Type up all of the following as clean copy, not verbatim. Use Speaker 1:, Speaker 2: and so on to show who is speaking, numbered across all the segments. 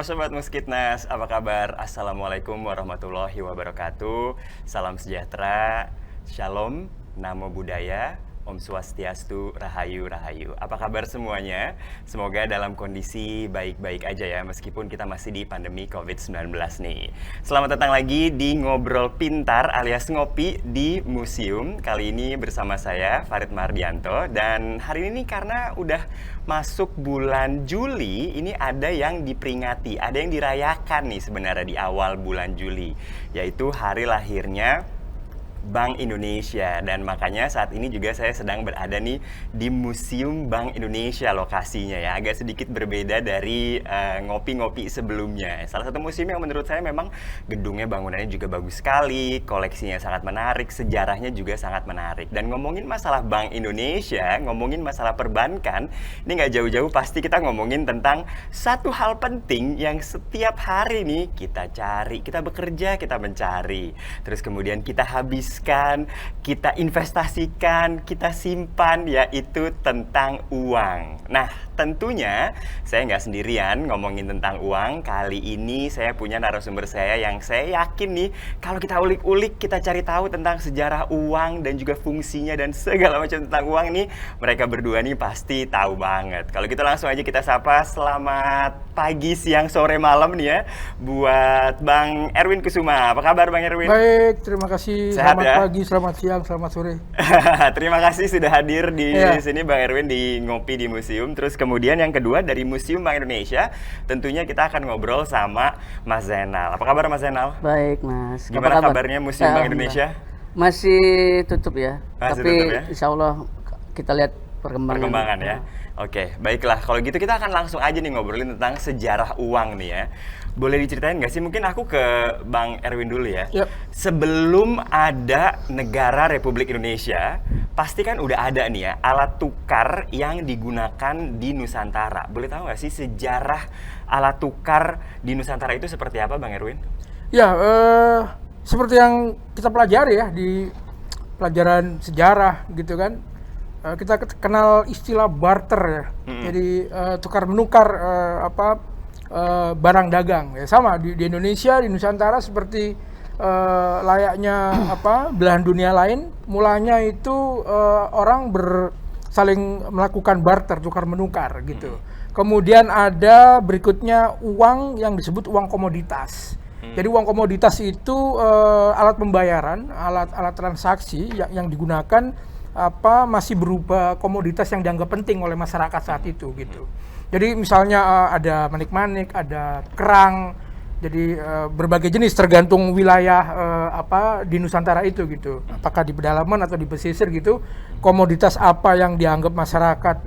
Speaker 1: Sobat Muskitnas, apa kabar? Assalamualaikum warahmatullahi wabarakatuh. Salam sejahtera, shalom, namo buddhaya, Om Swastiastu, Rahayu, Rahayu. Apa kabar semuanya? Semoga dalam kondisi baik-baik aja ya, meskipun kita masih di pandemi COVID-19 nih. Selamat datang lagi di Ngobrol Pintar alias Ngopi di Museum. Kali ini bersama saya, Farid Mardianto. Dan hari ini karena udah masuk bulan Juli, ini ada yang diperingati, ada yang dirayakan nih sebenarnya di awal bulan Juli, yaitu hari lahirnya Bank Indonesia. Dan makanya saat ini juga saya sedang berada nih di Museum Bank Indonesia lokasinya ya. Agak sedikit berbeda dari ngopi-ngopi sebelumnya. Salah satu museum yang menurut saya memang gedungnya, bangunannya juga bagus sekali, koleksinya sangat menarik, sejarahnya juga sangat menarik. Dan ngomongin masalah Bank Indonesia, ngomongin masalah perbankan, ini nggak jauh-jauh pasti kita ngomongin tentang satu hal penting yang setiap hari nih kita cari, kita bekerja, kita mencari. Terus kemudian kita kita investasikan, kita simpan, yaitu tentang uang. Nah, tentunya saya nggak sendirian ngomongin tentang uang. Kali ini saya punya narasumber saya yang saya yakin nih, kalau kita ulik-ulik, kita cari tahu tentang sejarah uang dan juga fungsinya dan segala macam tentang uang nih, mereka berdua nih pasti tahu banget. Kalau gitu langsung aja kita sapa. Selamat pagi, siang, sore, malam nih ya buat Bang Erwin Kusuma. Apa kabar Bang Erwin?
Speaker 2: Baik, terima kasih.
Speaker 1: Sehat,
Speaker 2: selamat pagi, selamat siang, selamat sore.
Speaker 1: Terima kasih sudah hadir di sini Bang Erwin di Ngopi di Museum. Terus kemudian yang kedua dari Museum Bank Indonesia, tentunya kita akan ngobrol sama Mas Zainal. Apa kabar Mas Zainal?
Speaker 3: Baik Mas.
Speaker 1: Gimana kabarnya Museum Bank Indonesia?
Speaker 3: Masih tutup ya.
Speaker 1: Masih
Speaker 3: tapi
Speaker 1: tutup ya?
Speaker 3: Insya Allah kita lihat perkembangan
Speaker 1: ya. Oke, baiklah. Kalau gitu kita akan langsung aja nih ngobrolin tentang sejarah uang nih ya. Boleh diceritain nggak sih? Mungkin aku ke Bang Erwin dulu ya.
Speaker 2: Yep.
Speaker 1: Sebelum ada negara Republik Indonesia, pasti kan udah ada nih ya alat tukar yang digunakan di Nusantara. Boleh tahu nggak sih sejarah alat tukar di Nusantara itu seperti apa, Bang Erwin?
Speaker 2: Ya, seperti yang kita pelajari ya di pelajaran sejarah gitu kan. Kita kenal istilah barter ya. Jadi tukar menukar barang dagang ya, sama di Indonesia, di Nusantara seperti layaknya belahan dunia lain. Mulanya itu orang saling melakukan barter, tukar menukar gitu. Kemudian ada berikutnya uang yang disebut uang komoditas. Jadi uang komoditas itu alat pembayaran, alat transaksi yang digunakan masih berupa komoditas yang dianggap penting oleh masyarakat saat itu gitu. Jadi misalnya ada manik-manik, ada kerang, jadi berbagai jenis tergantung wilayah di Nusantara itu gitu. Apakah di pedalaman atau di pesisir gitu, komoditas apa yang dianggap masyarakat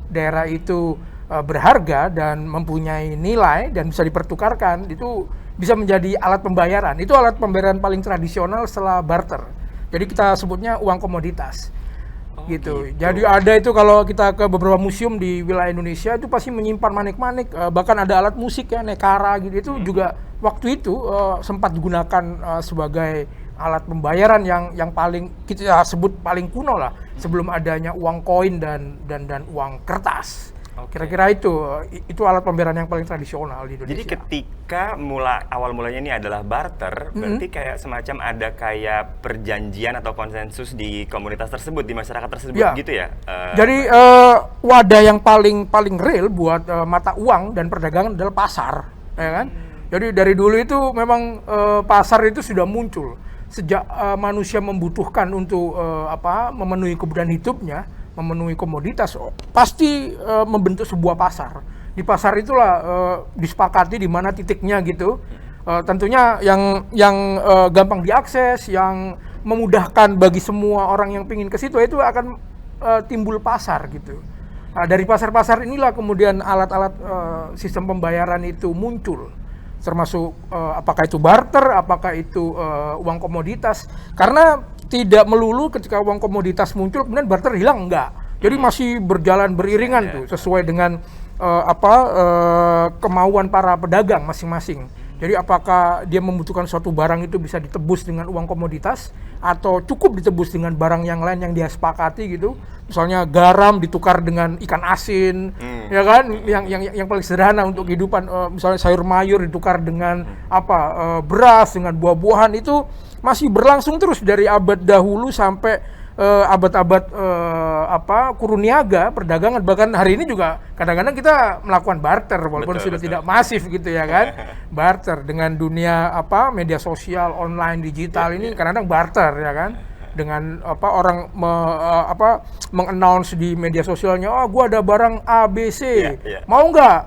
Speaker 2: daerah itu berharga dan mempunyai nilai dan bisa dipertukarkan, itu bisa menjadi alat pembayaran. Itu alat pembayaran paling tradisional setelah barter. Jadi kita sebutnya uang komoditas. Gitu. Jadi ada itu kalau kita ke beberapa museum di wilayah Indonesia itu pasti menyimpan manik-manik, bahkan ada alat musik ya, nekara gitu. Itu juga waktu itu sempat digunakan sebagai alat pembayaran yang paling kita sebut paling kuno lah, sebelum adanya uang koin dan uang kertas. Kira-kira itu alat pembayaran yang paling tradisional di Indonesia.
Speaker 1: Jadi ketika awal mulanya ini adalah barter, berarti kayak semacam ada kayak perjanjian atau konsensus di komunitas tersebut, di masyarakat tersebut gitu ya?
Speaker 2: Jadi wadah yang paling real buat mata uang dan perdagangan adalah pasar, ya kan? Jadi dari dulu itu memang pasar itu sudah muncul sejak manusia membutuhkan untuk memenuhi kebutuhan hidupnya, memenuhi komoditas, pasti membentuk sebuah pasar. Di pasar itulah disepakati di mana titiknya gitu. Tentunya yang gampang diakses, yang memudahkan bagi semua orang yang pingin ke situ, itu akan timbul pasar gitu. Nah, dari pasar-pasar inilah kemudian alat-alat sistem pembayaran itu muncul. Termasuk apakah itu barter, apakah itu uang komoditas. Karena tidak melulu ketika uang komoditas muncul kemudian barter hilang, enggak. Jadi masih berjalan beriringan tuh sesuai dengan kemauan para pedagang masing-masing. Jadi apakah dia membutuhkan suatu barang itu bisa ditebus dengan uang komoditas atau cukup ditebus dengan barang yang lain yang dia sepakati gitu. Misalnya garam ditukar dengan ikan asin, ya kan, yang paling sederhana untuk kehidupan, misalnya sayur mayur ditukar dengan beras, dengan buah-buahan, itu masih berlangsung terus dari abad dahulu sampai abad-abad kurun niaga, perdagangan. Bahkan hari ini juga kadang-kadang kita melakukan barter walaupun sudah tidak masif gitu ya kan. Barter dengan dunia media sosial, online, digital ini kadang-kadang barter ya kan. Dengan orang meng-announce di media sosialnya, oh gua ada barang ABC, mau nggak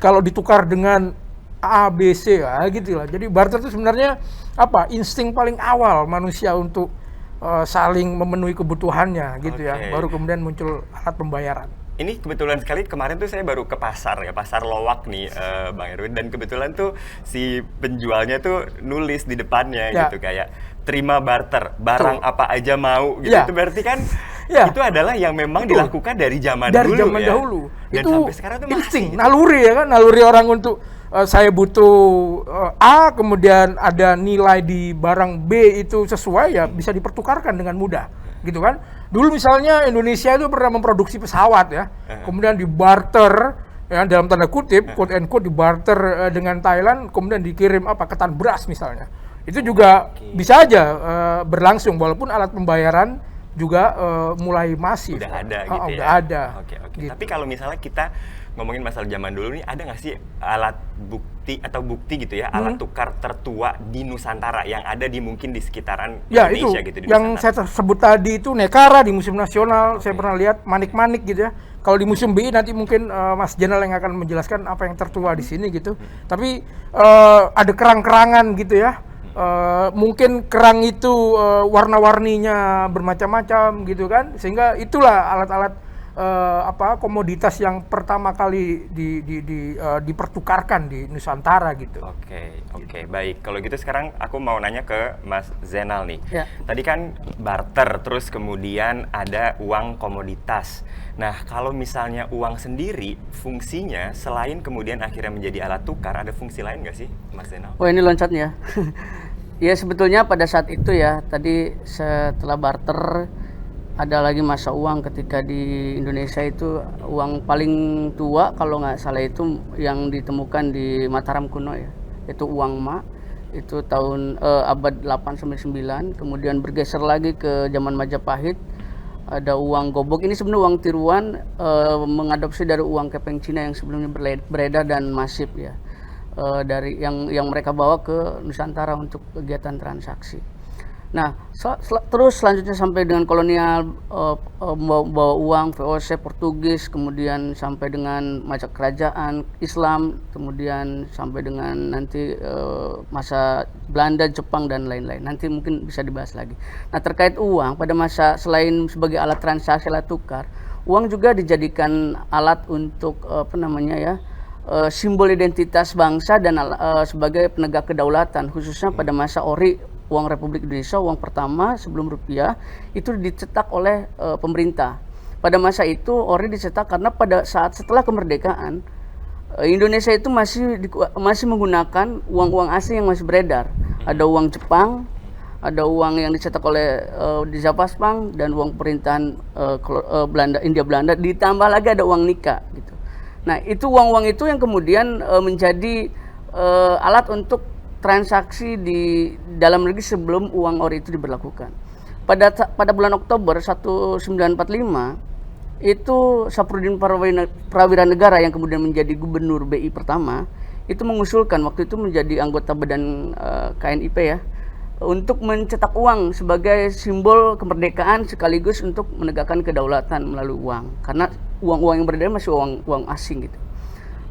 Speaker 2: kalau ditukar dengan ABC gitu lah. Jadi barter itu sebenarnya insting paling awal manusia untuk saling memenuhi kebutuhannya gitu ya. Baru kemudian muncul alat pembayaran.
Speaker 1: Ini kebetulan sekali kemarin tuh saya baru ke pasar ya, pasar Lowak nih Bang Erwin, dan kebetulan tuh si penjualnya tuh nulis di depannya gitu kayak terima barter, barang apa aja mau gitu. Itu berarti kan itu adalah yang memang dilakukan dari zaman dulu. Dan
Speaker 2: Itu
Speaker 1: sampai sekarang tuh
Speaker 2: insting,
Speaker 1: masih,
Speaker 2: naluri ya kan, naluri orang untuk saya butuh A, kemudian ada nilai di barang B itu sesuai, ya bisa dipertukarkan dengan mudah gitu kan. Dulu misalnya Indonesia itu pernah memproduksi pesawat ya, kemudian dibarter ya, dalam tanda kutip, quote and quote, dibarter dengan Thailand, kemudian dikirim ketan beras misalnya. Itu juga bisa aja berlangsung walaupun alat pembayaran juga mulai masif.
Speaker 1: Udah ada gitu ya.
Speaker 2: Udah ada.
Speaker 1: Oke.
Speaker 2: Gitu.
Speaker 1: Tapi kalau misalnya kita ngomongin masalah zaman dulu nih, ada nggak sih alat bukti gitu ya, alat tukar tertua di Nusantara yang ada mungkin di sekitaran Indonesia
Speaker 2: itu,
Speaker 1: gitu di
Speaker 2: yang
Speaker 1: Nusantara?
Speaker 2: saya sebut tadi itu Nekara di Museum Nasional. Saya pernah lihat manik-manik gitu ya. Kalau di Museum BI nanti mungkin Mas Jenal yang akan menjelaskan apa yang tertua di sini gitu. Tapi ada kerang-kerangan gitu ya. Mungkin kerang itu warna-warninya bermacam-macam gitu kan, sehingga itulah alat-alat komoditas yang pertama kali dipertukarkan di Nusantara gitu.
Speaker 1: Oke, baik. Kalau gitu sekarang aku mau nanya ke Mas Zainal nih. Tadi kan barter, terus kemudian ada uang komoditas. Nah, kalau misalnya uang sendiri, fungsinya selain kemudian akhirnya menjadi alat tukar, ada fungsi lain nggak sih, Mas Zainal?
Speaker 3: Oh, ini loncatnya. Ya, sebetulnya pada saat itu ya, tadi setelah barter, ada lagi masa uang ketika di Indonesia itu uang paling tua kalau nggak salah itu yang ditemukan di Mataram kuno ya, itu uang Ma, itu tahun abad 8-9, kemudian bergeser lagi ke zaman Majapahit, ada uang gobok. Ini sebenarnya uang tiruan mengadopsi dari uang kepeng Cina yang sebelumnya beredar dan masif ya, dari yang mereka bawa ke Nusantara untuk kegiatan transaksi. Nah, terus selanjutnya sampai dengan kolonial, bawa uang VOC Portugis, kemudian sampai dengan masa kerajaan Islam, kemudian sampai dengan nanti masa Belanda, Jepang, dan lain-lain. Nanti mungkin bisa dibahas lagi. Nah, terkait uang, pada masa selain sebagai alat transaksi, alat tukar, uang juga dijadikan alat untuk simbol identitas bangsa dan sebagai penegak kedaulatan, khususnya pada masa Ori. Uang Republik Indonesia, uang pertama sebelum rupiah, itu dicetak oleh pemerintah. Pada masa itu Ori dicetak karena pada saat setelah kemerdekaan, Indonesia itu masih menggunakan uang-uang asing yang masih beredar. Ada uang Jepang, ada uang yang dicetak oleh di Zapaspang, dan uang pemerintahan Hindia Belanda, ditambah lagi ada uang Nika gitu. Nah, itu uang-uang itu yang kemudian menjadi alat untuk transaksi di dalam negeri sebelum uang Ori itu diberlakukan. Pada bulan Oktober 1945 itu Saprodin Prawira Negara yang kemudian menjadi gubernur BI pertama itu mengusulkan, waktu itu menjadi anggota badan KNIP ya, untuk mencetak uang sebagai simbol kemerdekaan sekaligus untuk menegakkan kedaulatan melalui uang, karena uang-uang yang beredar masih uang asing gitu.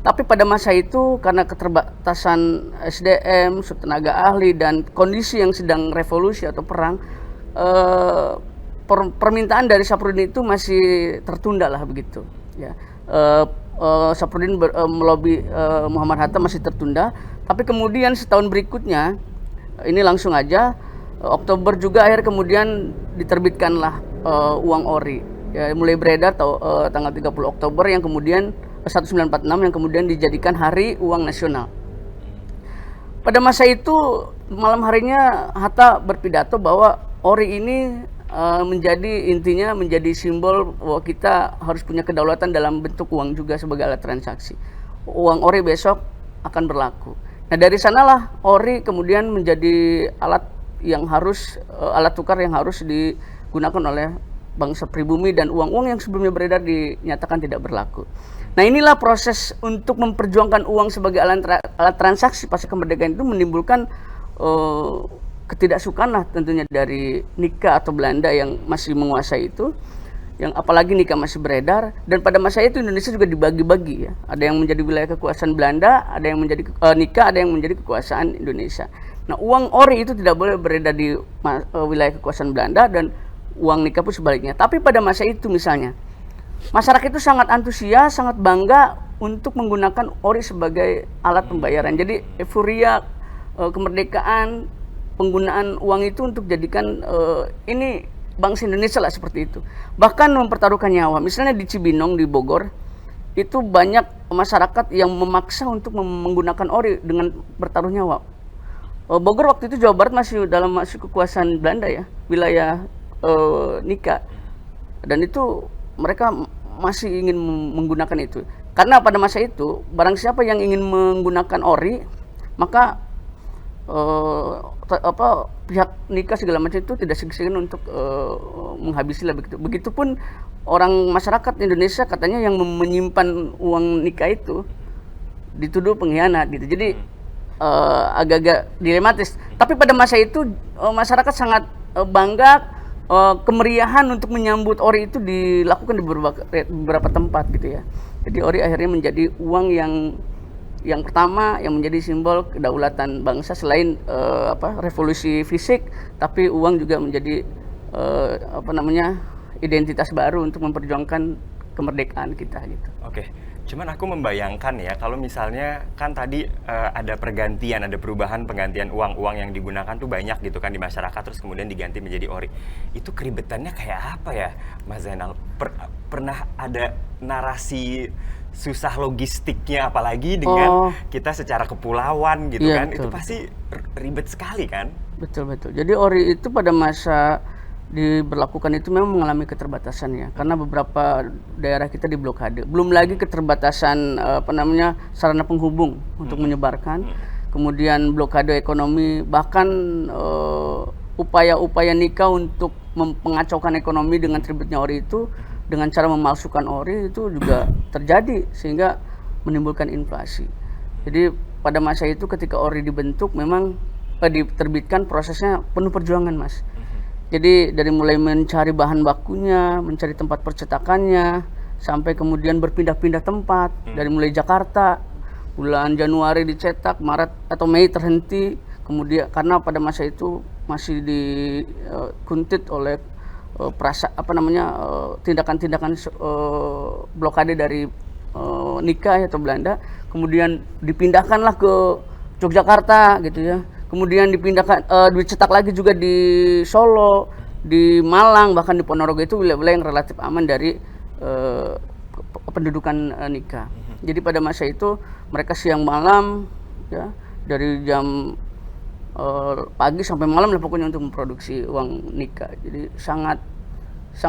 Speaker 3: Tapi pada masa itu karena keterbatasan SDM, tenaga ahli, dan kondisi yang sedang revolusi atau perang, permintaan dari Saprodin itu masih tertunda lah begitu. Ya, Saprodin melobi Muhammad Hatta masih tertunda. Tapi kemudian setahun berikutnya, ini langsung aja Oktober juga akhir kemudian diterbitkanlah uang Ori. Ya, mulai beredar tanggal 30 Oktober yang kemudian 1946 yang kemudian dijadikan Hari Uang Nasional. Pada masa itu malam harinya Hatta berpidato bahwa Ori ini menjadi simbol bahwa kita harus punya kedaulatan dalam bentuk uang juga sebagai alat transaksi. Uang ori besok akan berlaku. Nah dari sanalah ori kemudian menjadi alat tukar yang harus digunakan oleh bangsa pribumi, dan uang-uang yang sebelumnya beredar dinyatakan tidak berlaku. Nah inilah proses untuk memperjuangkan uang sebagai alat transaksi pasca kemerdekaan itu menimbulkan ketidaksukaan lah tentunya dari Nika atau Belanda yang masih menguasai itu, yang apalagi Nika masih beredar, dan pada masa itu Indonesia juga dibagi-bagi ya, ada yang menjadi wilayah kekuasaan Belanda, ada yang menjadi Nika, ada yang menjadi kekuasaan Indonesia. Nah uang ori itu tidak boleh beredar di wilayah kekuasaan Belanda dan uang Nika pun sebaliknya. Tapi pada masa itu misalnya masyarakat itu sangat antusias, sangat bangga untuk menggunakan ori sebagai alat pembayaran. Jadi euforia kemerdekaan, penggunaan uang itu untuk jadikan ini bangsa Indonesia lah seperti itu. Bahkan mempertaruhkan nyawa. Misalnya di Cibinong di Bogor itu banyak masyarakat yang memaksa untuk menggunakan ori dengan bertaruh nyawa. Bogor waktu itu Jawa Barat masih kekuasaan Belanda ya, wilayah Nika, dan itu mereka masih ingin menggunakan itu. Karena pada masa itu barang siapa yang ingin menggunakan ori maka pihak Nika segala macam itu tidak segan untuk menghabisi lah begitu. Begitupun orang masyarakat Indonesia katanya yang menyimpan uang Nika itu dituduh pengkhianat gitu. Jadi agak-agak dilematis. Tapi pada masa itu masyarakat sangat bangga, kemeriahan untuk menyambut ori itu dilakukan di beberapa tempat gitu ya. Jadi ori akhirnya menjadi uang yang pertama yang menjadi simbol kedaulatan bangsa selain revolusi fisik, tapi uang juga menjadi identitas baru untuk memperjuangkan kemerdekaan kita gitu.
Speaker 1: Oke, cuman aku membayangkan ya kalau misalnya kan tadi ada pergantian, ada perubahan penggantian uang yang digunakan tuh banyak gitu kan di masyarakat, terus kemudian diganti menjadi ori. Itu keribetannya kayak apa ya, Mas Zainal? Pernah ada narasi susah logistiknya, apalagi dengan kita secara kepulauan gitu kan, betul, itu pasti ribet sekali kan?
Speaker 3: Betul. Jadi ori itu pada masa diberlakukan itu memang mengalami keterbatasan ya, karena beberapa daerah kita diblokade. Belum lagi keterbatasan sarana penghubung untuk menyebarkan, kemudian blokade ekonomi, bahkan upaya-upaya Nika untuk mengacaukan ekonomi dengan terbitnya ori itu dengan cara memalsukan ori itu juga terjadi sehingga menimbulkan inflasi. Jadi pada masa itu ketika ori dibentuk memang diterbitkan prosesnya penuh perjuangan, Mas. Jadi dari mulai mencari bahan bakunya, mencari tempat percetakannya, sampai kemudian berpindah-pindah tempat. Dari mulai Jakarta, bulan Januari dicetak, Maret atau Mei terhenti. Kemudian karena pada masa itu masih dikuntit oleh tindakan-tindakan blokade dari Nika atau Belanda, kemudian dipindahkanlah ke Yogyakarta gitu ya. Kemudian dicetak lagi juga di Solo, di Malang, bahkan di Ponorogo, itu wilayah-wilayah yang relatif aman dari pendudukan Nika. Jadi pada masa itu mereka siang malam ya, dari jam pagi sampai malam lah pokoknya untuk memproduksi uang Nika. Jadi sangat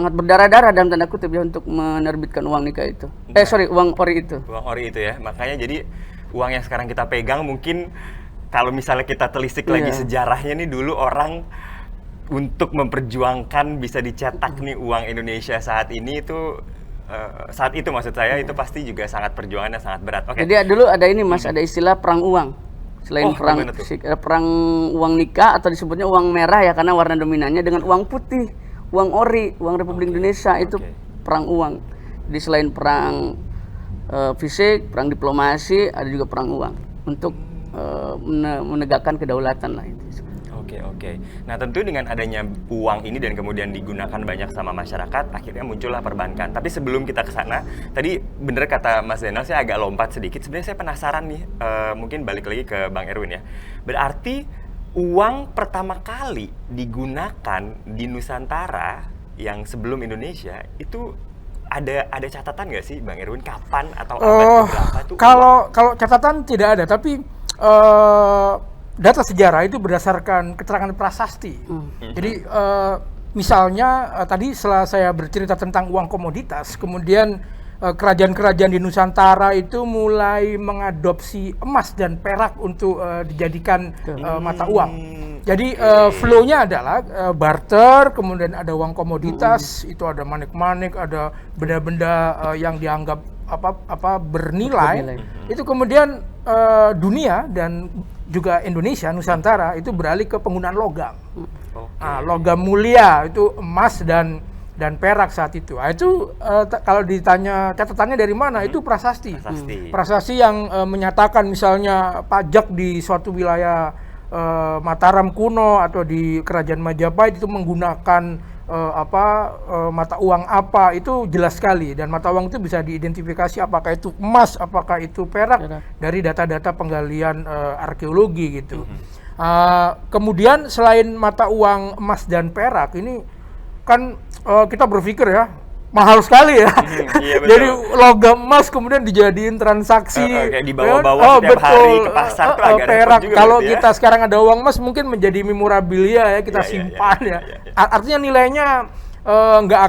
Speaker 3: berdarah-darah dalam tanda kutip ya untuk menerbitkan uang Nika itu. Uang ori itu.
Speaker 1: Uang ori itu ya. Makanya jadi uang yang sekarang kita pegang mungkin kalau misalnya kita telisik lagi sejarahnya nih, dulu orang untuk memperjuangkan bisa dicetak nih uang Indonesia saat ini itu saat itu maksud saya itu pasti juga sangat perjuangan dan sangat berat. Oke.
Speaker 3: Jadi dulu ada ini Mas, ada istilah perang uang. Selain perang uang Nika atau disebutnya uang merah ya karena warna dominannya, dengan uang putih, uang ori, uang Republik Indonesia itu perang uang. Jadi selain perang fisik, perang diplomasi, ada juga perang uang untuk menegakkan kedaulatan lah itu.
Speaker 1: Oke. Nah tentu dengan adanya uang ini dan kemudian digunakan banyak sama masyarakat, akhirnya muncullah perbankan. Tapi sebelum kita ke sana, tadi bener kata Mas Zainal, saya agak lompat sedikit. Sebenarnya saya penasaran nih, mungkin balik lagi ke Bang Erwin ya. Berarti uang pertama kali digunakan di Nusantara yang sebelum Indonesia itu ada catatan nggak sih Bang Erwin, kapan atau abad berapa tuh?
Speaker 2: Kalau catatan tidak ada, tapi data sejarah itu berdasarkan keterangan prasasti. Jadi misalnya tadi setelah saya bercerita tentang uang komoditas, kemudian kerajaan-kerajaan di Nusantara itu mulai mengadopsi emas dan perak untuk dijadikan mata uang. Jadi flow-nya adalah barter, kemudian ada uang komoditas, itu ada manik-manik, ada benda-benda yang dianggap bernilai. Itu kemudian dunia dan juga Indonesia, Nusantara itu beralih ke penggunaan logam. Nah, logam mulia itu emas dan perak saat itu. Nah, itu kalau ditanya catatannya dari mana, itu prasasti. Prasasti yang menyatakan misalnya pajak di suatu wilayah Mataram kuno atau di Kerajaan Majapahit itu menggunakan mata uang apa, itu jelas sekali, dan mata uang itu bisa diidentifikasi apakah itu emas, apakah itu perak dari data-data penggalian arkeologi gitu. Kemudian selain mata uang emas dan perak ini kan kita berpikir ya mahal sekali ya.
Speaker 1: Iya,
Speaker 2: jadi logam emas kemudian dijadiin transaksi
Speaker 1: dibawa-bawa setiap hari ke pasar tuh agak
Speaker 2: perak
Speaker 1: juga
Speaker 2: kalau
Speaker 1: gitu ya.
Speaker 2: kita sekarang ada uang emas mungkin menjadi memorabilia ya, kita simpan ya. Artinya nilainya nggak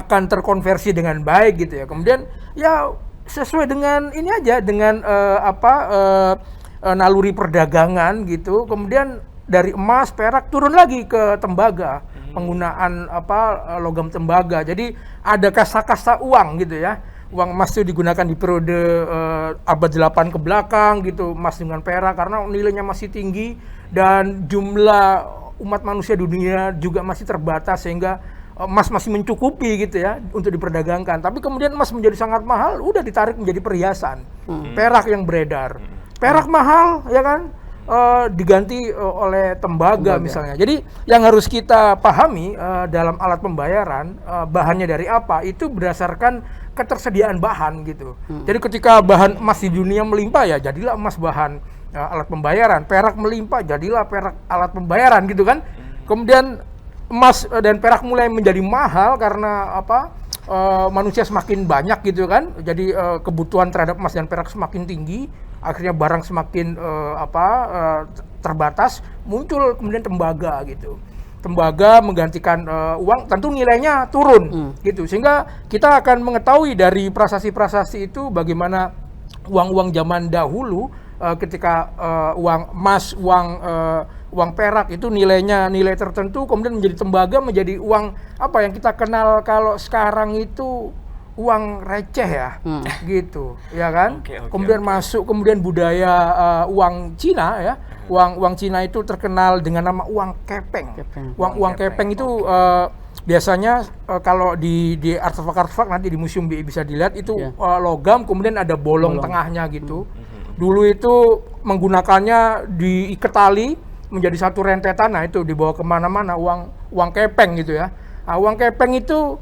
Speaker 2: akan terkonversi dengan baik gitu ya. Kemudian ya sesuai dengan ini aja, dengan naluri perdagangan gitu. Kemudian dari emas perak turun lagi ke tembaga, penggunaan logam tembaga. Jadi ada kasta-kasta uang gitu ya. Uang emas itu digunakan di periode abad 8 ke belakang gitu, emas dengan perak karena nilainya masih tinggi dan jumlah umat manusia dunia juga masih terbatas sehingga emas masih mencukupi gitu ya untuk diperdagangkan. Tapi kemudian emas menjadi sangat mahal, udah ditarik menjadi perhiasan. Perak yang beredar. Perak mahal ya kan? Diganti oleh tembaga misalnya. Jadi yang harus kita pahami dalam alat pembayaran, bahannya dari apa itu berdasarkan ketersediaan bahan gitu. Jadi ketika bahan emas di dunia melimpah ya jadilah emas bahan alat pembayaran, perak melimpah jadilah perak alat pembayaran gitu kan. Kemudian emas dan perak mulai menjadi mahal karena manusia semakin banyak gitu kan. Jadi kebutuhan terhadap emas dan perak semakin tinggi. Akhirnya barang semakin terbatas, muncul kemudian tembaga gitu. Tembaga menggantikan uang, tentu nilainya turun gitu. Sehingga kita akan mengetahui dari prasasti-prasasti itu bagaimana uang-uang zaman dahulu ketika uang emas, uang perak itu nilainya nilai tertentu, kemudian menjadi tembaga, menjadi uang apa yang kita kenal kalau sekarang itu uang receh ya, gitu, ya kan? Kemudian masuk, kemudian budaya uang Cina ya, uang Cina itu terkenal dengan nama uang kepeng. Uang kepeng itu biasanya kalau di artefak-artefak nanti di Museum BI bisa dilihat itu logam, kemudian ada bolong tengahnya gitu. Dulu itu menggunakannya diikat tali menjadi satu rentetan, nah itu dibawa kemana-mana uang kepeng gitu ya. Nah, uang kepeng itu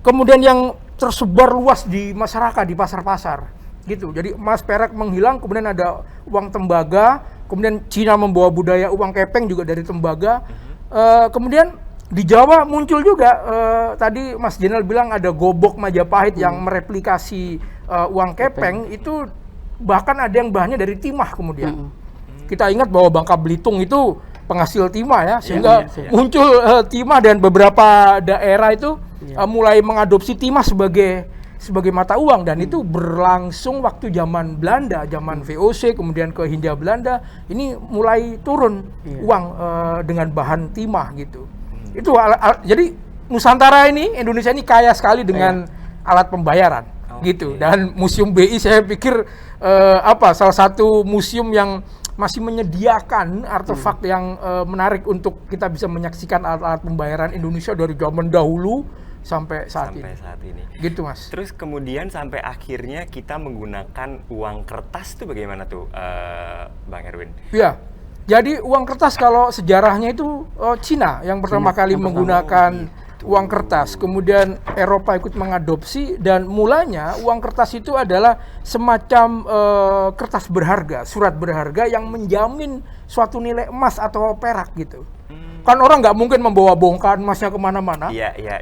Speaker 2: kemudian yang tersebar luas di masyarakat, di pasar-pasar gitu. Jadi emas perak menghilang, kemudian ada uang tembaga, kemudian Cina membawa budaya uang kepeng juga dari tembaga. Kemudian di Jawa muncul juga tadi Mas Jenal bilang ada gobok Majapahit yang mereplikasi uang kepeng itu, bahkan ada yang bahannya dari timah kemudian. Kita ingat bahwa Bangka Belitung itu penghasil timah ya, sehingga muncul timah dan beberapa daerah itu mulai mengadopsi timah sebagai mata uang, dan itu berlangsung waktu zaman Belanda, zaman VOC, kemudian ke Hindia Belanda, ini mulai turun uang dengan bahan timah gitu. Itu jadi Nusantara ini, Indonesia ini kaya sekali dengan alat pembayaran gitu. Dan Museum BI saya pikir salah satu museum yang masih menyediakan artefak yang menarik untuk kita bisa menyaksikan alat-alat pembayaran Indonesia dari zaman dahulu sampai saat ini. Gitu Mas.
Speaker 1: Terus kemudian sampai akhirnya kita menggunakan uang kertas tuh bagaimana tuh Bang Erwin?
Speaker 2: Iya. Jadi uang kertas kalau sejarahnya itu Cina yang pertama kali menggunakan uang kertas, kemudian Eropa ikut mengadopsi, dan mulanya uang kertas itu adalah semacam kertas berharga, surat berharga yang menjamin suatu nilai emas atau perak gitu. Kan orang nggak mungkin membawa bongkahan emasnya kemana-mana,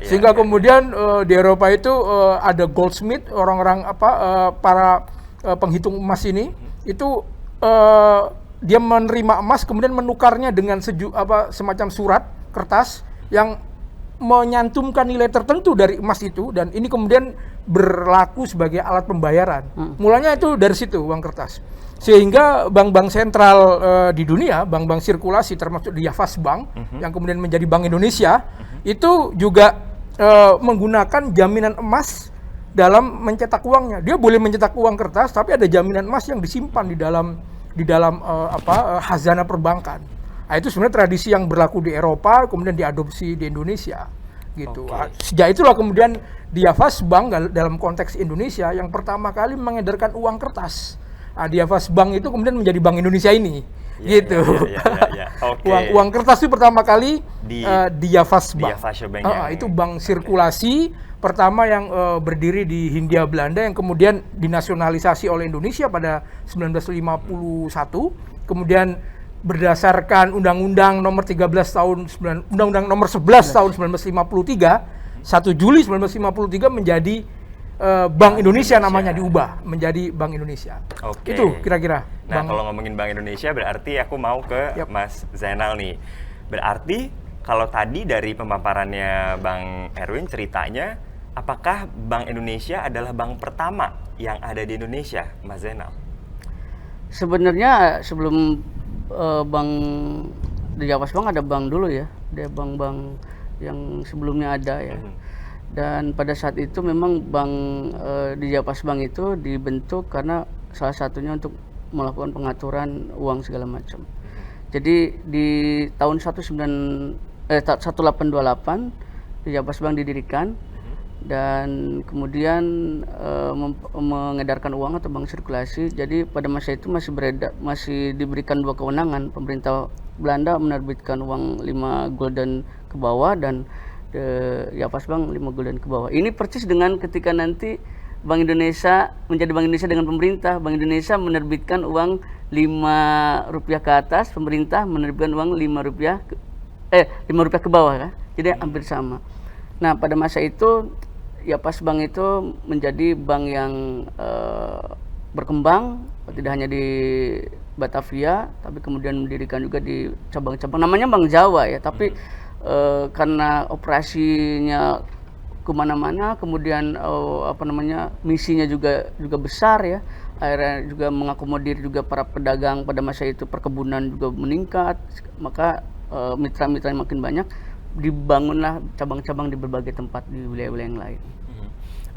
Speaker 2: sehingga kemudian di Eropa itu ada goldsmith, orang-orang para penghitung emas ini itu dia menerima emas kemudian menukarnya dengan semacam surat kertas yang menyantumkan nilai tertentu dari emas itu, dan ini kemudian berlaku sebagai alat pembayaran. Mulanya itu dari situ, uang kertas. Sehingga bank-bank sentral di dunia, bank-bank sirkulasi termasuk di Yavas Bank yang kemudian menjadi Bank Indonesia, itu juga menggunakan jaminan emas dalam mencetak uangnya. Dia boleh mencetak uang kertas, tapi ada jaminan emas yang disimpan di dalam khazanah perbankan. Nah, itu sebenarnya tradisi yang berlaku di Eropa, kemudian diadopsi di Indonesia, gitu. Sejak itulah kemudian di Yavas Bank dalam konteks Indonesia yang pertama kali mengedarkan uang kertas. Nah, di Yavas Bank itu kemudian menjadi Bank Indonesia ini, gitu. Uang kertas itu pertama kali di Yavas Bank. Itu bank sirkulasi pertama yang berdiri di Hindia Belanda, yang kemudian dinasionalisasi oleh Indonesia pada 1951, kemudian berdasarkan Undang-Undang Nomor 13 tahun Undang-Undang Nomor 11 tahun 1953, 1 Juli 1953 menjadi Bank Indonesia, namanya diubah menjadi Bank Indonesia. Itu kira-kira.
Speaker 1: Nah, kalau ngomongin Bank Indonesia berarti aku mau ke Mas Zainal nih. Berarti kalau tadi dari pemaparannya Bang Erwin ceritanya, apakah Bank Indonesia adalah bank pertama yang ada di Indonesia, Mas Zainal?
Speaker 3: Sebenarnya sebelum bank di Yavas Bank ada bank dulu ya, ada bank-bank yang sebelumnya ada ya. Dan pada saat itu memang bank di Yavas Bank itu dibentuk karena salah satunya untuk melakukan pengaturan uang segala macam. Jadi di tahun 1828 di Yavas Bank didirikan, dan kemudian mengedarkan uang atau bank sirkulasi. Jadi pada masa itu masih diberikan dua kewenangan. Pemerintah Belanda menerbitkan uang 5 gulden ke bawah, dan Yavas Bank 5 gulden ke bawah. Ini persis dengan ketika nanti Bank Indonesia menjadi Bank Indonesia dengan pemerintah. Bank Indonesia menerbitkan uang 5 rupiah ke atas, pemerintah menerbitkan uang 5 rupiah ke bawah kan. Jadi hampir sama. Nah, pada masa itu Yavas Bank itu menjadi bank yang berkembang, tidak hanya di Batavia, tapi kemudian mendirikan juga di cabang-cabang. Namanya Bank Jawa ya, tapi karena operasinya kemana-mana, kemudian misinya juga besar ya. Akhirnya juga mengakomodir juga para pedagang pada masa itu, perkebunan juga meningkat, maka mitra-mitra makin banyak. Dibangunlah cabang-cabang di berbagai tempat di wilayah-wilayah yang lain.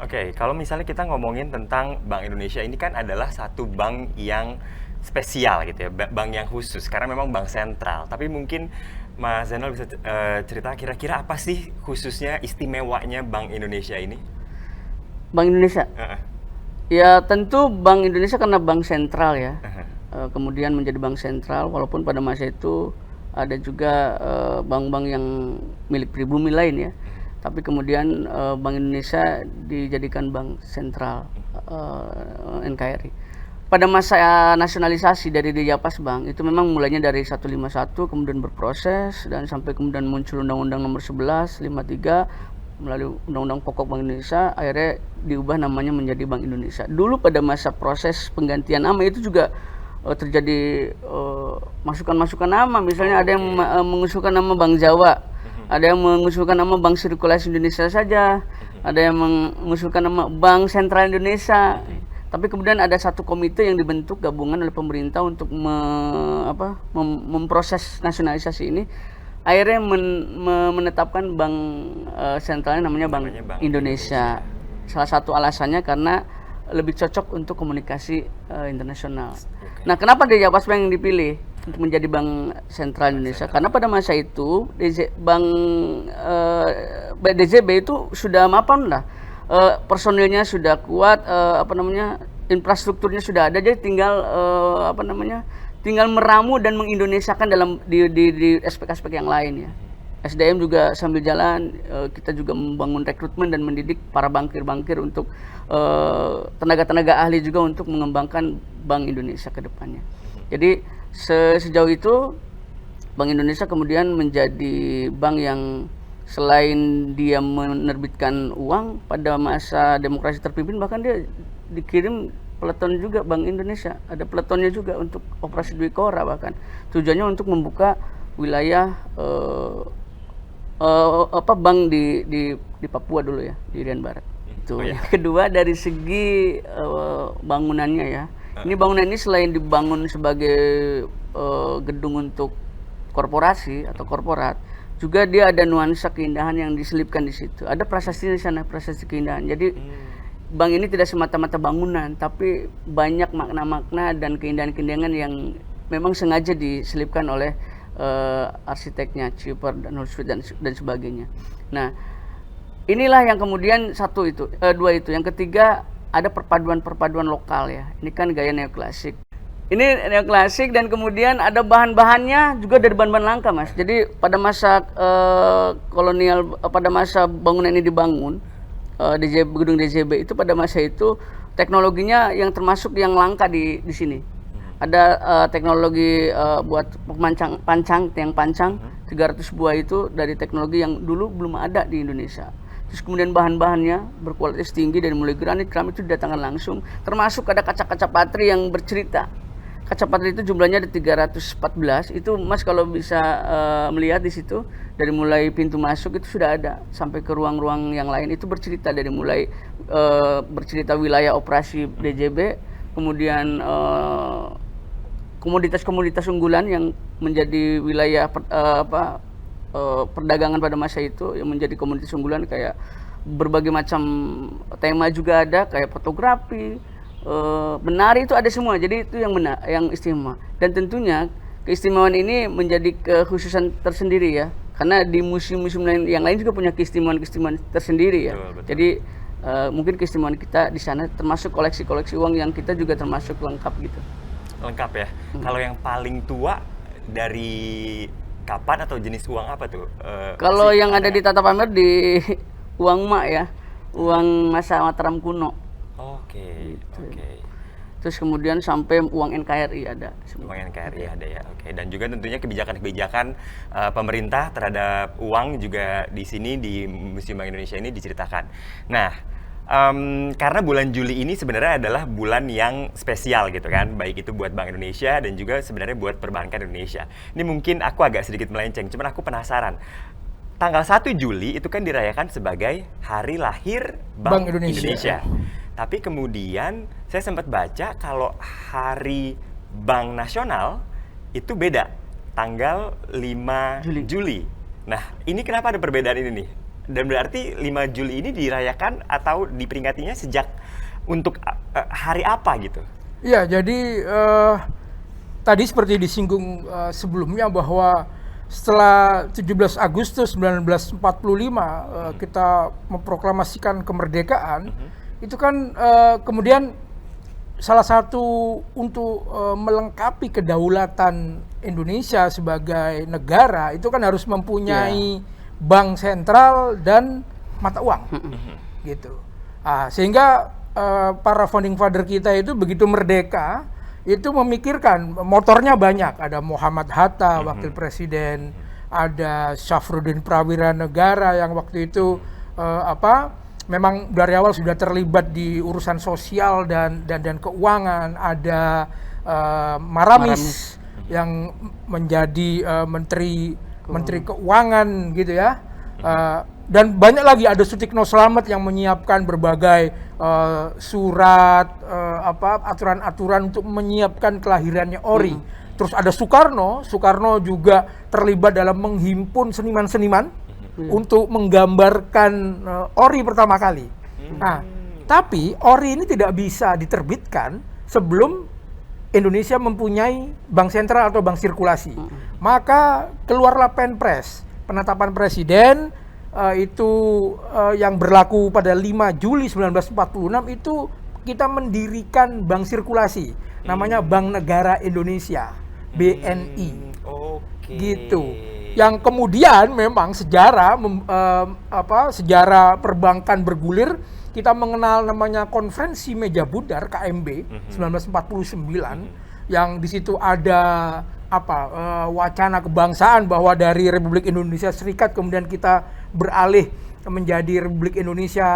Speaker 1: Oke, kalau misalnya kita ngomongin tentang Bank Indonesia, ini kan adalah satu bank yang spesial gitu ya, bank yang khusus karena memang bank sentral. Tapi mungkin Mas Zainal bisa cerita kira-kira apa sih khususnya, istimewanya Bank Indonesia ini?
Speaker 3: Bank Indonesia? Ya tentu Bank Indonesia karena bank sentral ya, kemudian menjadi bank sentral, walaupun pada masa itu ada juga bank-bank yang milik pribumi lain ya, tapi kemudian Bank Indonesia dijadikan bank sentral NKRI. Pada masa nasionalisasi dari Yavas Bank itu memang mulainya dari 151, kemudian berproses dan sampai kemudian muncul Undang-Undang Nomor 11 53 melalui Undang-Undang Pokok Bank Indonesia, akhirnya diubah namanya menjadi Bank Indonesia. Dulu pada masa proses penggantian nama itu juga terjadi masukan-masukan nama, misalnya ada yang mengusulkan nama Bank Jawa, ada yang mengusulkan nama Bank Sirkulasi Indonesia saja, ada yang mengusulkan nama Bank Sentral Indonesia. Tapi kemudian ada satu komite yang dibentuk gabungan oleh pemerintah untuk memproses nasionalisasi ini. Akhirnya menetapkan bank sentralnya namanya Bank Indonesia. Salah satu alasannya karena lebih cocok untuk komunikasi internasional. Nah, kenapa di Yavas Bank yang dipilih untuk menjadi Bank Sentral Indonesia? Karena pada masa itu DZB itu sudah mapan lah, personilnya sudah kuat, infrastrukturnya sudah ada, jadi tinggal tinggal meramu dan mengindonesiakan dalam di aspek-aspek yang lain ya. SDM juga sambil jalan, kita juga membangun rekrutmen dan mendidik para bankir-bankir untuk tenaga-tenaga ahli juga untuk mengembangkan Bank Indonesia ke depannya. Jadi sejauh itu Bank Indonesia kemudian menjadi bank yang selain dia menerbitkan uang pada masa demokrasi terpimpin, bahkan dia dikirim peleton juga Bank Indonesia. Ada peletonnya juga untuk operasi Dwi Kora, bahkan tujuannya untuk membuka wilayah bank di Papua dulu ya, di Irian Barat. Itu.
Speaker 1: Oh, iya.
Speaker 3: Yang kedua dari segi bangunannya ya. Ini bangunan ini selain dibangun sebagai gedung untuk korporasi atau korporat, juga dia ada nuansa keindahan yang diselipkan di situ. Ada prasasti di sana, prasasti keindahan. Jadi bank ini tidak semata-mata bangunan, tapi banyak makna-makna dan keindahan-keindahan yang memang sengaja diselipkan oleh arsiteknya, Cuypers dan Hurwitz dan sebagainya. Nah, inilah yang kemudian dua itu. Yang ketiga ada perpaduan lokal ya. Ini kan gaya neoklasik. Ini neoklasik dan kemudian ada bahan-bahannya juga dari bahan-bahan langka, Mas. Jadi pada masa kolonial, pada masa bangunan ini dibangun, gedung DJB itu pada masa itu teknologinya yang termasuk yang langka di sini. Ada teknologi buat pancang 300 buah itu dari teknologi yang dulu belum ada di Indonesia. Terus kemudian bahan-bahannya berkualitas tinggi dari mulai granit, keramik itu didatangkan langsung. Termasuk ada kaca-kaca patri yang bercerita. Kaca patri itu jumlahnya ada 314. Itu Mas kalau bisa melihat di situ dari mulai pintu masuk itu sudah ada sampai ke ruang-ruang yang lain itu bercerita dari mulai bercerita wilayah operasi DJB, kemudian komoditas-komoditas unggulan yang menjadi wilayah perdagangan pada masa itu yang menjadi komoditas unggulan kayak berbagai macam tema juga ada kayak fotografi, menari itu ada semua. Jadi itu yang istimewa. Dan tentunya keistimewaan ini menjadi kekhususan tersendiri ya. Karena di museum-museum yang lain juga punya keistimewaan tersendiri ya. Betul. Jadi mungkin keistimewaan kita di sana termasuk koleksi-koleksi uang yang kita juga termasuk lengkap gitu.
Speaker 1: Lengkap ya. Kalau yang paling tua dari kapan atau jenis uang apa tuh?
Speaker 3: Kalau yang ada di Tata Pamer di uang mak ya, uang masa Mataram kuno.
Speaker 1: Oke.
Speaker 3: Terus kemudian sampai uang NKRI ada.
Speaker 1: Uang NKRI ada ya. Oke. Dan juga tentunya kebijakan-kebijakan pemerintah terhadap uang juga di sini di Museum Bank Indonesia ini diceritakan. Nah, karena bulan Juli ini sebenarnya adalah bulan yang spesial gitu kan, baik itu buat Bank Indonesia dan juga sebenarnya buat perbankan Indonesia. Ini mungkin aku agak sedikit melenceng, cuman aku penasaran. Tanggal 1 Juli itu kan dirayakan sebagai hari lahir Bank Indonesia. Tapi kemudian saya sempat baca kalau hari Bank Nasional itu beda, tanggal 5 Juli. Nah, ini kenapa ada perbedaan ini nih? Dan berarti 5 Juli ini dirayakan atau diperingatinya sejak untuk hari apa gitu?
Speaker 2: Iya, jadi tadi seperti disinggung sebelumnya bahwa setelah 17 Agustus 1945 kita memproklamasikan kemerdekaan, itu kan kemudian salah satu untuk melengkapi kedaulatan Indonesia sebagai negara itu kan harus mempunyai bank sentral dan mata uang, gitu. Sehingga para founding father kita itu begitu merdeka, itu memikirkan motornya banyak. Ada Muhammad Hatta, wakil presiden, ada Syafruddin Prawira Negara yang waktu itu memang dari awal sudah terlibat di urusan sosial dan keuangan. Ada Maramis yang menjadi menteri keuangan gitu ya, dan banyak lagi, ada Sutikno Slamet yang menyiapkan berbagai surat, aturan-aturan untuk menyiapkan kelahirannya ORI. Terus ada Soekarno juga terlibat dalam menghimpun seniman-seniman untuk menggambarkan ORI pertama kali. Nah, tapi ORI ini tidak bisa diterbitkan sebelum Indonesia mempunyai bank sentral atau bank sirkulasi. Maka keluarlah Penpres, penetapan presiden yang berlaku pada 5 Juli 1946 itu kita mendirikan bank sirkulasi, namanya Bank Negara Indonesia, BNI. Gitu. Yang kemudian memang sejarah perbankan bergulir, kita mengenal namanya Konferensi Meja Budar KMB 1949, yang di situ ada wacana kebangsaan bahwa dari Republik Indonesia Serikat kemudian kita beralih menjadi Republik Indonesia,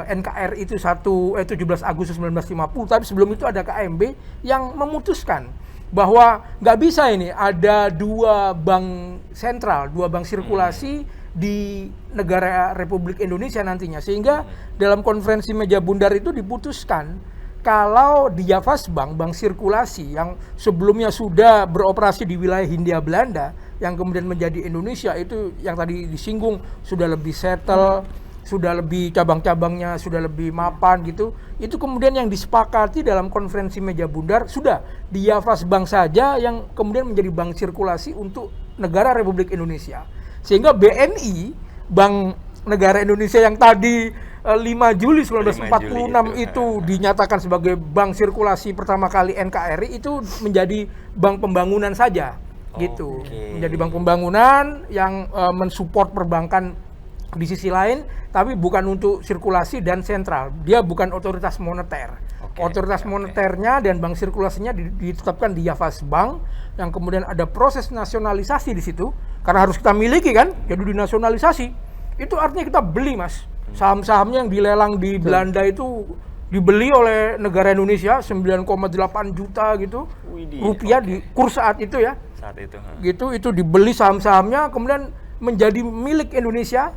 Speaker 2: NKRI itu 17 Agustus 1950. Tapi sebelum itu ada KMB yang memutuskan bahwa nggak bisa ini ada dua bank sentral, dua bank sirkulasi di negara Republik Indonesia nantinya. Sehingga dalam konferensi meja bundar itu diputuskan kalau di Javas Bank, bank sirkulasi yang sebelumnya sudah beroperasi di wilayah Hindia Belanda, yang kemudian menjadi Indonesia, itu yang tadi disinggung sudah lebih settle, sudah lebih cabang-cabangnya sudah lebih mapan gitu. Itu kemudian yang disepakati dalam konferensi meja bundar, sudah di Javas Bank saja yang kemudian menjadi bank sirkulasi untuk negara Republik Indonesia. Sehingga BNI, Bank Negara Indonesia yang tadi 5 Juli 1946 itu dinyatakan sebagai bank sirkulasi pertama kali NKRI, itu menjadi bank pembangunan saja gitu. Menjadi bank pembangunan yang mensupport perbankan di sisi lain, tapi bukan untuk sirkulasi dan sentral. Dia bukan otoritas moneter. Otoritas moneternya dan bank sirkulasinya ditetapkan di Javas Bank, yang kemudian ada proses nasionalisasi di situ karena harus kita miliki kan, jadi dinasionalisasi. Itu artinya kita beli, Mas. Saham-sahamnya yang dilelang di Belanda itu dibeli oleh negara Indonesia 9,8 juta gitu rupiah di kurs saat itu ya.
Speaker 1: Saat itu.
Speaker 2: Gitu, itu dibeli saham-sahamnya kemudian menjadi milik Indonesia,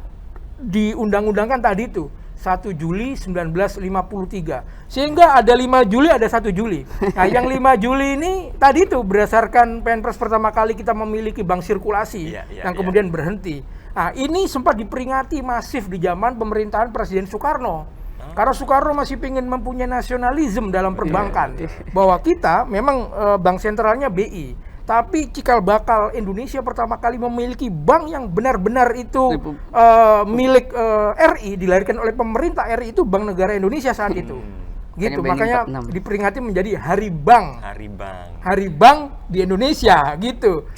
Speaker 2: diundang-undangkan tadi itu 1 Juli 1953. Sehingga ada 5 Juli, ada 1 Juli. Nah, yang 5 Juli ini tadi itu berdasarkan Penpres pertama kali kita memiliki bank sirkulasi yang kemudian berhenti. Nah, ini sempat diperingati masif di zaman pemerintahan Presiden Soekarno. Karena Soekarno masih ingin mempunyai nasionalisme dalam perbankan. Bahwa kita memang bank sentralnya BI. Tapi cikal bakal Indonesia pertama kali memiliki bank yang benar-benar itu milik RI, dilahirkan oleh pemerintah RI, itu Bank Negara Indonesia saat itu. Gitu, makanya diperingati menjadi Hari Bank. Hari Bank di Indonesia gitu.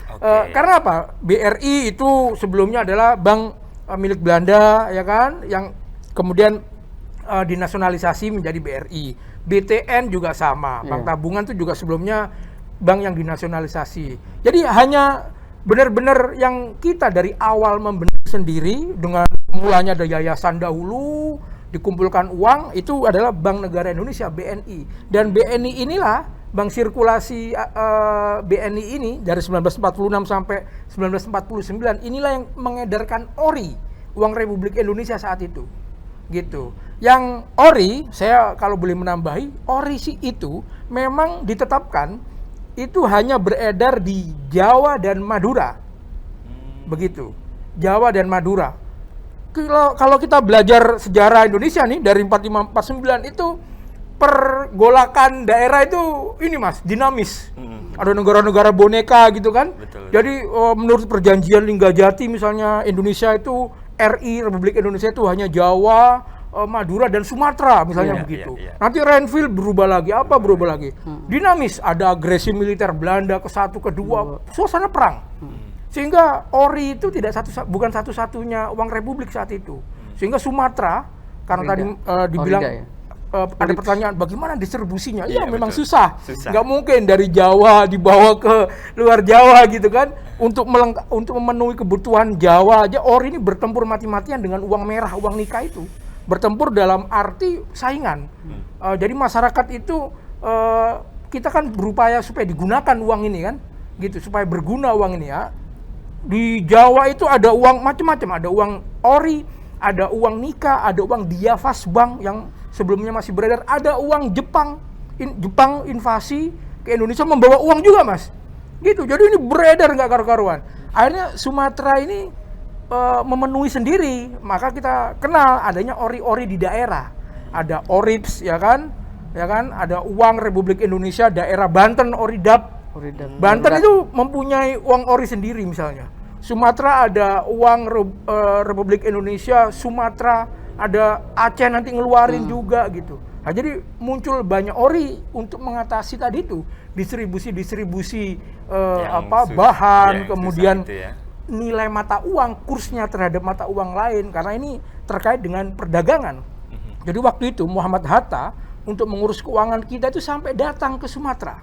Speaker 2: Karena apa? BRI itu sebelumnya adalah bank milik Belanda ya kan, yang kemudian dinasionalisasi menjadi BRI. BTN juga sama, Bank Tabungan itu juga sebelumnya bank yang dinasionalisasi. Jadi hanya benar-benar yang kita dari awal membentuk sendiri, dengan mulanya ada yayasan dahulu, dikumpulkan uang, itu adalah Bank Negara Indonesia, BNI. Dan BNI inilah, bank sirkulasi BNI ini dari 1946 sampai 1949, inilah yang mengedarkan ORI, uang Republik Indonesia saat itu. Gitu. Yang ORI, saya kalau boleh menambahi, ORI itu memang ditetapkan itu hanya beredar di Jawa dan Madura. Begitu. Jawa dan Madura. Kalau kita belajar sejarah Indonesia nih dari 4549 itu pergolakan daerah itu ini Mas, dinamis. Ada negara-negara boneka gitu kan. Betul. Jadi menurut perjanjian Linggajati misalnya, Indonesia itu RI, Republik Indonesia itu hanya Jawa, Madura dan Sumatera misalnya begitu. Nanti Renville berubah lagi, apa berubah lagi. Dinamis, ada agresi militer Belanda ke satu, kedua, suasana perang. Sehingga ORI itu bukan satu-satunya uang Republik saat itu. Sehingga Sumatera, karena tadi dibilang ada pertanyaan bagaimana distribusinya. Iya memang susah. Nggak mungkin dari Jawa dibawa ke luar Jawa gitu kan. Untuk memenuhi kebutuhan Jawa aja, ORI ini bertempur mati-matian dengan uang merah, uang nikah itu. Bertempur dalam arti saingan. Jadi masyarakat itu kita kan berupaya supaya digunakan uang ini kan, gitu, supaya berguna uang ini ya. Di Jawa itu ada uang macam-macam, ada uang ORI, ada uang nikah, ada uang Javas Bank yang sebelumnya masih beredar, ada uang Jepang. Jepang invasi ke Indonesia membawa uang juga Mas. Gitu. Jadi ini beredar nggak karu-karuan. Akhirnya Sumatera ini memenuhi sendiri, maka kita kenal adanya ori-ori di daerah. Ada ORIPS ya kan, ada uang Republik Indonesia daerah Banten, ORIDAP. Banten itu mempunyai uang ori sendiri misalnya. Sumatera ada uang Republik Indonesia, Sumatera ada Aceh nanti ngeluarin juga gitu. Nah, jadi muncul banyak ori untuk mengatasi tadi itu distribusi bahan, kemudian nilai mata uang, kursnya terhadap mata uang lain, karena ini terkait dengan perdagangan. Jadi waktu itu Muhammad Hatta untuk mengurus keuangan kita itu sampai datang ke Sumatera.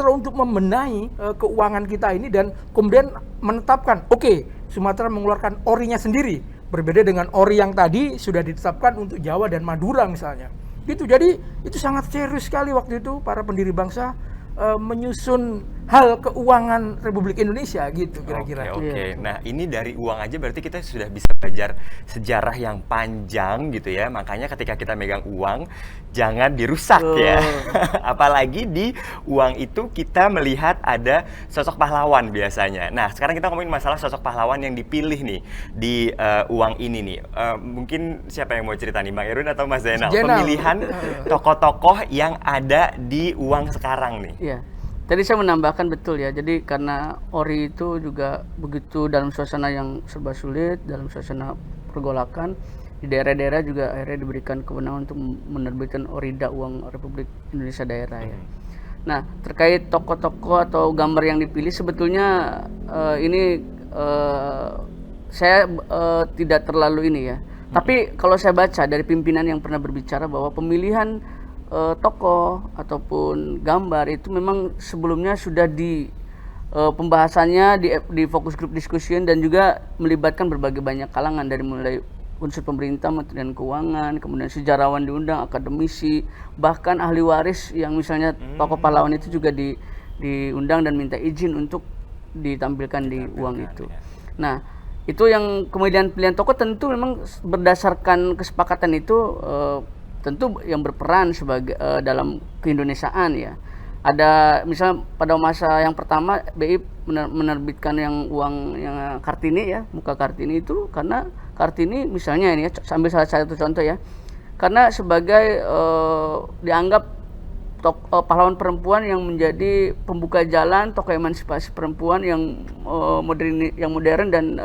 Speaker 2: Untuk membenahi keuangan kita ini dan kemudian menetapkan, oke, Sumatera mengeluarkan orinya sendiri, berbeda dengan ori yang tadi sudah ditetapkan untuk Jawa dan Madura misalnya. Gitu. Jadi itu sangat serius sekali waktu itu para pendiri bangsa menyusun hal keuangan Republik Indonesia gitu kira-kira.
Speaker 1: Oke. Nah, ini dari uang aja berarti kita sudah bisa belajar sejarah yang panjang gitu ya. Makanya ketika kita megang uang, jangan dirusak ya. Apalagi di uang itu kita melihat ada sosok pahlawan biasanya. Nah, sekarang kita ngomongin masalah sosok pahlawan yang dipilih nih di uang ini nih. Mungkin siapa yang mau cerita nih, Bang Erwin atau Mas Zainal? Pemilihan tokoh-tokoh yang ada di uang sekarang nih.
Speaker 3: Iya. Tadi saya menambahkan betul ya, jadi karena ORI itu juga begitu dalam suasana yang serba sulit, dalam suasana pergolakan, di daerah-daerah juga akhirnya diberikan kewenangan untuk menerbitkan ORIDA Uang Republik Indonesia Daerah ya. Nah, terkait tokoh-tokoh atau gambar yang dipilih, sebetulnya ini saya tidak terlalu ini ya. Tapi kalau saya baca dari pimpinan yang pernah berbicara bahwa pemilihan tokoh ataupun gambar itu memang sebelumnya sudah di pembahasannya di fokus group discussion dan juga melibatkan berbagai banyak kalangan dari mulai unsur pemerintah, Kementerian Keuangan, kemudian sejarawan diundang, akademisi, bahkan ahli waris yang misalnya tokoh pahlawan itu juga diundang dan minta izin untuk ditampilkan di uang itu. Nah, itu yang kemudian pilihan tokoh tentu memang berdasarkan kesepakatan itu tentu yang berperan sebagai dalam keindonesiaan ya. Ada misalnya pada masa yang pertama BI menerbitkan yang uang yang Kartini ya, muka Kartini itu karena Kartini misalnya ini ya, sambil salah satu contoh ya. Karena sebagai dianggap pahlawan perempuan yang menjadi pembuka jalan, tokoh emansipasi perempuan yang modern dan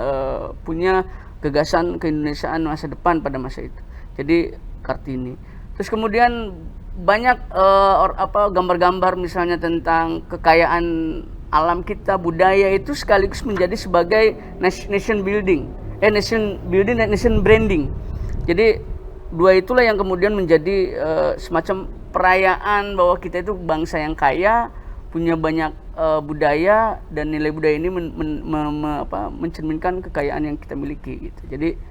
Speaker 3: punya gagasan keindonesiaan masa depan pada masa itu. Jadi Kartini. Terus kemudian banyak gambar-gambar misalnya tentang kekayaan alam kita, budaya itu sekaligus menjadi sebagai nation building dan nation branding. Jadi dua itulah yang kemudian menjadi semacam perayaan bahwa kita itu bangsa yang kaya, punya banyak budaya, dan nilai budaya ini mencerminkan kekayaan yang kita miliki gitu. Jadi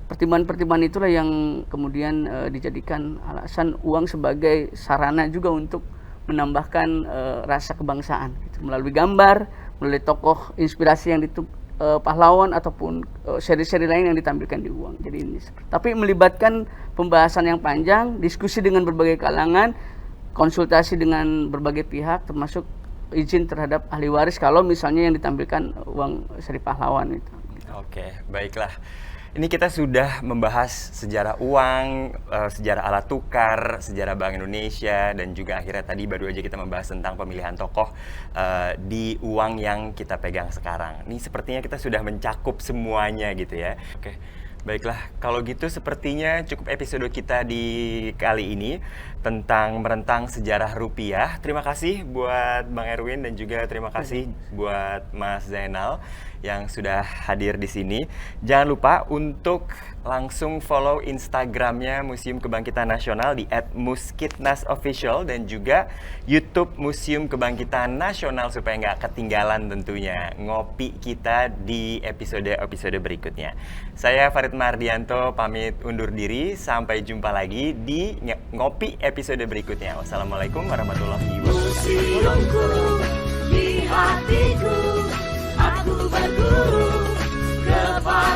Speaker 3: pertimbangan-pertimbangan itulah yang kemudian dijadikan alasan uang sebagai sarana juga untuk menambahkan rasa kebangsaan gitu. Melalui gambar, melalui tokoh inspirasi yang pahlawan ataupun seri-seri lain yang ditampilkan di uang. Jadi ini tapi melibatkan pembahasan yang panjang, diskusi dengan berbagai kalangan, konsultasi dengan berbagai pihak, termasuk izin terhadap ahli waris kalau misalnya yang ditampilkan uang seri pahlawan itu.
Speaker 1: Oke, baiklah. Ini kita sudah membahas sejarah uang, sejarah alat tukar, sejarah Bank Indonesia, dan juga akhirnya tadi baru aja kita membahas tentang pemilihan tokoh di uang yang kita pegang sekarang. Ini sepertinya kita sudah mencakup semuanya gitu ya. Oke, baiklah. Kalau gitu sepertinya cukup episode kita di kali ini tentang merentang sejarah rupiah. Terima kasih buat Bang Erwin dan juga terima kasih buat Mas Zainal yang sudah hadir di sini. Jangan lupa untuk langsung follow Instagramnya Museum Kebangkitan Nasional di @muskitnasofficial dan juga YouTube Museum Kebangkitan Nasional supaya nggak ketinggalan tentunya ngopi kita di episode berikutnya. Saya Farid Mardianto pamit undur diri, sampai jumpa lagi di ngopi episode berikutnya. Wassalamualaikum warahmatullahi wabarakatuh.
Speaker 4: Museumku di hatiku, aku berguru kepada